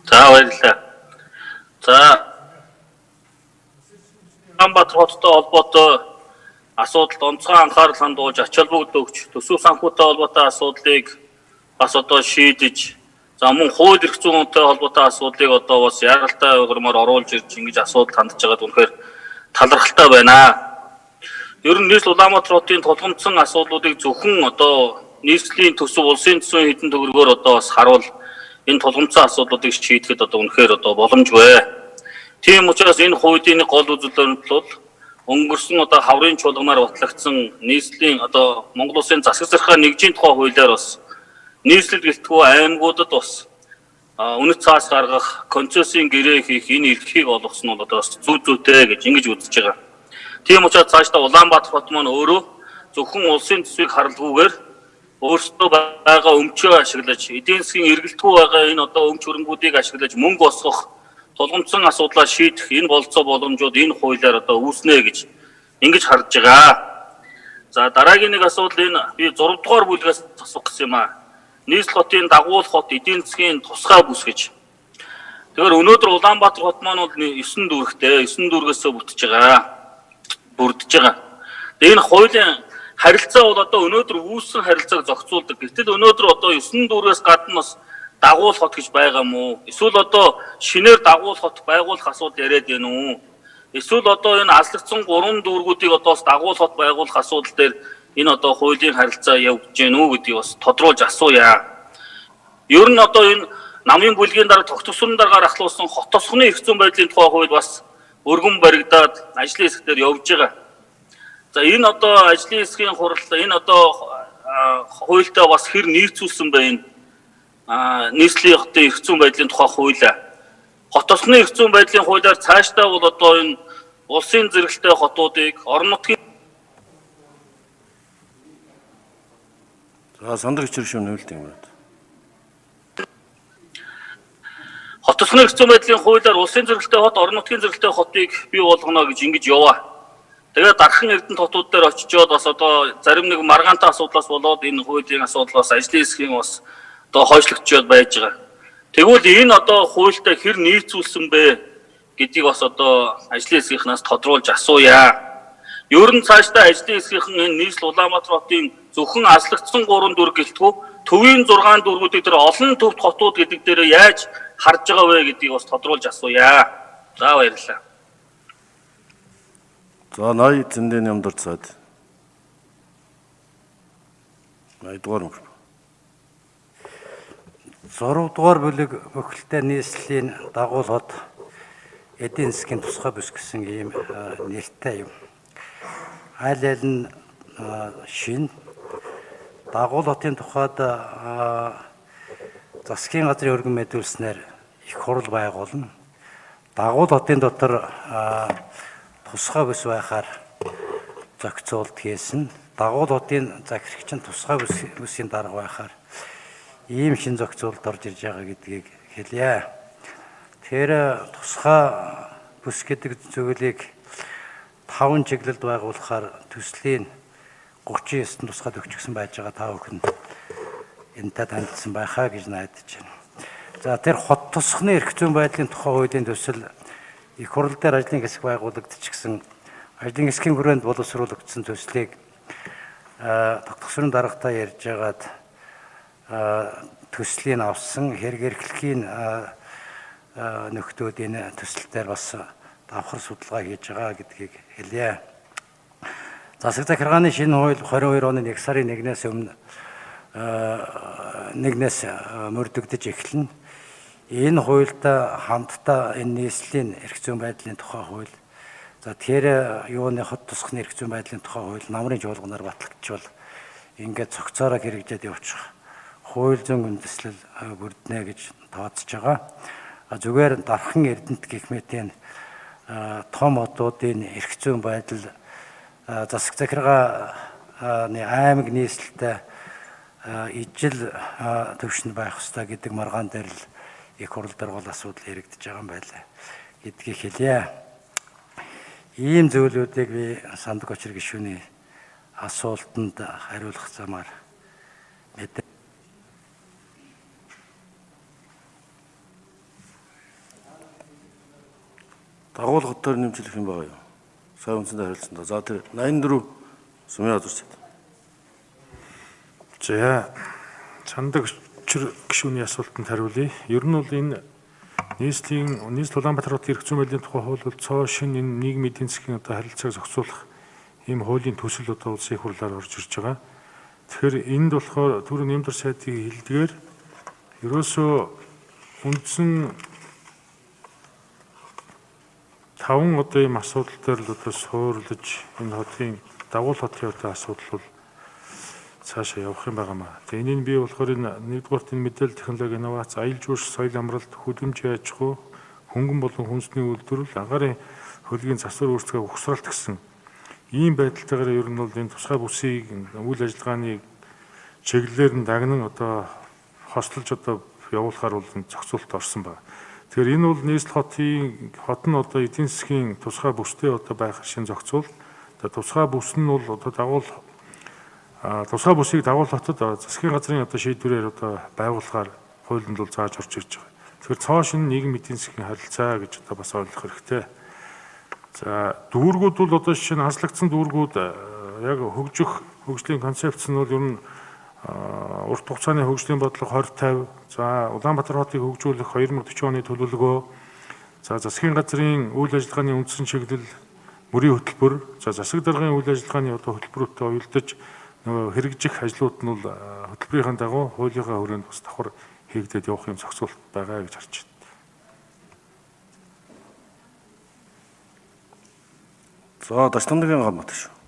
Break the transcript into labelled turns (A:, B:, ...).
A: За баярлалаа. За Улаанбаатар хоттой холбоотой асуудалд онцгой анхаарал хандуулж ач холбогдол өгч төсөв санхүүтэй холбоотой асуудлыг бас одоо шийдэж за мөн хууль эрх зүйнтэй холбоотой асуудлыг одоо бас яргалтай угрмаар оруулж ирж ингэж асуудал хандж байгаад үнэхээр талархалтай байна. Ер нь нийслэл Улаанбаатар хотын тулгымдсан асуудлуудыг зөвхөн одоо нийслэлийн төсөв, улсын төсвийн хэдэн төгрөгөөр одоо бас харуул энэ тулгымдсан асуудлуудыг шийдэхэд одоо үнэхээр одоо боломжгүй. Тийм учраас энэ хуулийн гол үзүүлэлт бол өнгөрсөн одоо хаврын чуулганаар батлагдсан нийслэлийн одоо Монгол Улсын засаг захиргаа нэгжийн тухай хуулиар бас нийслэл гэлтгүү аймагуудад бас үнэт цаас гаргах, концессийн гэрээ хийх энэ эрхийг олгосон нь одоо бас зүйтэй гэж ингэж үзэж байгаа. Тийм учраас цаашдаа Улаанбаатар хот маань өөрөө зөвхөн улсын төсвийг харалгүйгээр өөрсдөө байгаа өмчөө ашиглаж, эдийн засгийн эргэлтгүй байгаа энэ одоо өмч хөрөнгүүдийг ашиглаж мөнгө босгох тулгымдсан асуудлаа шийдэх энэ болцоо боломжууд энэ хуулиар одоо үүснэ гэж ингэж харж байгаа. За дараагийн нэг асуудал энэ би 6 дугаар бүлгээс асуух гэсэн юм аа. Нийслэл хотын дагуулх хот эдийн засгийн тусгай бүс гэж. Тэгэхээр өнөөдөр Улаанбаатар хот маань бол 9 дүүрэгтэй, 9 дүүргээс бүтэж байгаа. Бүрдэж байгаа. Энэ хуулийн харилцаа бол одоо өнөөдөр үүссэн харилцааг зохицуулдаг. Гэтэл өнөөдөр одоо 9 дүүргээс гадна бас дагуулх хот гэж байгаа мó? Эсвэл одоо шинээр дагуулх хот байгуулах асуудал яриад байна уу? Эсвэл одоо энэ алслагдсан 3 дүүргүүдийг одоо дагуулх хот байгуулах асуудал дээр энэ одоо хуулийн харилцаа явж гэнэ үү гэдгийг бас тодруулж асууя. Ер нь одоо энэ намын бүлгийн дараа тогтворсон дараагаар ахлуулсан хот тосгоны эрх зүйн байдлын тухай хууль бас өргөн баригдаад ажлын хэсгээр явж байгаа. За энэ одоо ажлын хэсгийн хурал энэ одоо хуультай бас хэр нийцүүлсэн байна? Нийслэлийн хотын эрх зүйн байдлын тухай хуулиа. Хот тосгоны эрх зүйн байдлын хуулиар цаашдаа бол одоо энэ улсын зэрэгтэй хотуудыг орон нутгийн
B: сандраг чиршүүн нөлт юм байна.
A: Хот тосгоны эрх зүйн байдлын хуулиар улсын зэрэгтэй хот, орон нутгийн зэрэгтэй хотыг бий болгоно гэж ингэж яваа. Тэгээд дархан эрдэнэт хотууд дээр очичоод бас одоо зарим нэг маргаантай асуудлаас болоод энэ хуулийн асуудал бас ажлын хэсгийн бас одоо хойшлогдчиход байж байгаа. Тэгвэл энэ одоо хуультай хэр нийцүүлсэн бэ гэдгийг бас одоо ажлын хэсгийнхнаас тодруулж асууя. Ер нь цаашдаа ажлын хэсгийнхэн энэ нийслэл Улаанбаатар хотын зөвхөн алслагдсан 3 дүүрэг гэлтгүү төвийн 6 дүүргүүдийг тэр олон төвд хотууд гэдэг дээр яаж харж байгаа вэ гэдгийг бас тодруулж асууя. За баярлалаа.
B: За 80 зэндийн ямдар цаад. 80 дугаар мөр.
C: 6 дугаар бүлэг бүхэлдээ нийслэлийн дагуул хот эдийн засгийн тусгай бүс гэсэн ийм нэртэй юм. Аль аль нь шин дагуул хотын тухайд засгийн газрын өргөн мэдүүлснээр их хурал байгуулна. Дагуул хотын дотор тусгай бүс байхаар зохицуулт хийсэн. Дагуул хотын захирагч нь тусгай бүсийн дарга байхаар ийм шин зохицуулт орж ирж байгаа гэдгийг хэлье. Тэр тусгай бүс гэдэг зүйлийг 5 чиглэлд байгуулахаар төслийн 39 тусгайд өгчихсөн байж байгаа та бүхэн энэтэй танилцсан байхаа гэж найдаж байна. За тэр хот тосгоны эрх зүйн байдлын тухай хуулийн төсөл их хурал дээр ажлын хэсэг байгуулагдчихсан ажлын хэсгийн хүрээнд боловсруулагдсан төслийг тогтворсон дарагтаа ярьж байгаад төслийг авсан хэрэг эрхлэхийн нөхдүүд энэ төсөлтөөр бас давхар судалгаа хийж байгаа гэдгийг хэлье. Засаг захиргааны шинэ хууль 22 оны 1 сарын 1-ээс өмнө 1-ээс мөрдөгдөж эхэлнэ. Энэ хуульд хамтдаа энэ нийслэлийн эрх зүйн байдлын тухай хууль, за тэр юуны хот тосгоны эрх зүйн байдлын тухай хууль намрын жуулганаар батлагдчихвал ингээд цогцоороо хэрэгжээд явчих хууль зүйн үндэслэл бүрднэ гэж тооцож байгаа. Зүгээр дархан эрдэнэт гэх мэтийн том хотуудын эрх зүйн байдал засаг захиргааны аймаг нийслэлтэй ижил төвшөнд байх ёстой гэдэг маргаан дээр л их хурал дээр гол асуудал яригдж байгаа юм байлаа гэдгийг хэлье. Ийм зөвлөдүүдийг би Сандаг очир гишүүний асуултанд хариулах замаар мэдээ.
B: Дагуулгатаар нэмжлэх юм байгаа юу? Сая үндсэндээ харилцсан. За тэр 84 Сумын Азарчид.
D: За чандаг гишүүний асуултанд хариулъя. Ер нь бол энэ нийслэл Улаанбаатар хотын эрх зүйн байдлын тухай хууль бол цоо шин энэ нийгмийн эдийн засгийн одоо харилцааг зохицуулах ийм хуулийн төсөл одоо улсын их хурлаар орж ирж байгаа. Тэгэхээр энд болохоор түрүү нэмдэр сайдын хэлдгээр ерөөсөө үндсэн 5 одоо ийм асуудал дээр л одоо суурлаж энэ хотын дагуул хотын одоо асуудал бол цаашаа явах юм байнамаа. Тэгээ энийг би болохоор энэ нэгдүгээрт энэ мэдээлэл технологи инновац, аялал жуулч, соёл амралт, хөдөлмөрийн аж ахуй, хөнгөн болон хүнсний үйлдвэрлэл, агаарын хөлгийн засвар үүсгэх ухсралт гэсэн ийм байдалтайгаар ер нь бол энэ тусгай бүсийг үйл ажиллагааны чиглэлээр нь дагнан одоо хослолж одоо явуулахаар бол зохицуулалт орсон байна. Тэгэхээр энэ бол нийслэл хот нь одоо эдийн засгийн тусгай бүстэй одоо байх шин зохицуул. Тусгай бүс нь бол одоо тусгай бүсийг дагуул хотод засгийн газрын одоо шийдвэрээр одоо байгуулахаар хуулинд бол зааж орж ирж байгаа. Тэгэхээр цоо шин нийгэм эдийн засгийн харилцаа гэж одоо бас ойлгох хэрэгтэй. За дүүргүүд бол одоо жишээ нь хаслагдсан дүүргүүд яг хөгжлийн концепц нь бол ер нь урт хугацааны хөгжлийн бодлого 2050, за Улаанбаатар хотыг хөгжүүлэх 2040 оны төлөвлөгөө, за засгийн газрын үйл ажиллагааны үндсэн чиглэл, мөрийн хөтөлбөр, за засаг даргын үйл ажиллагааны одоо хөтөлбөрөөрөө уялдаж нөгөө хэрэгжих ажлууд нь бол хөтөлбөрийн дагуу хуулийнхаа хүрээнд бас давхар хийгдээд явах юм зохицуулалт байгаа гэж харж байна.
B: За Дашнамдгийн гамбат шүү.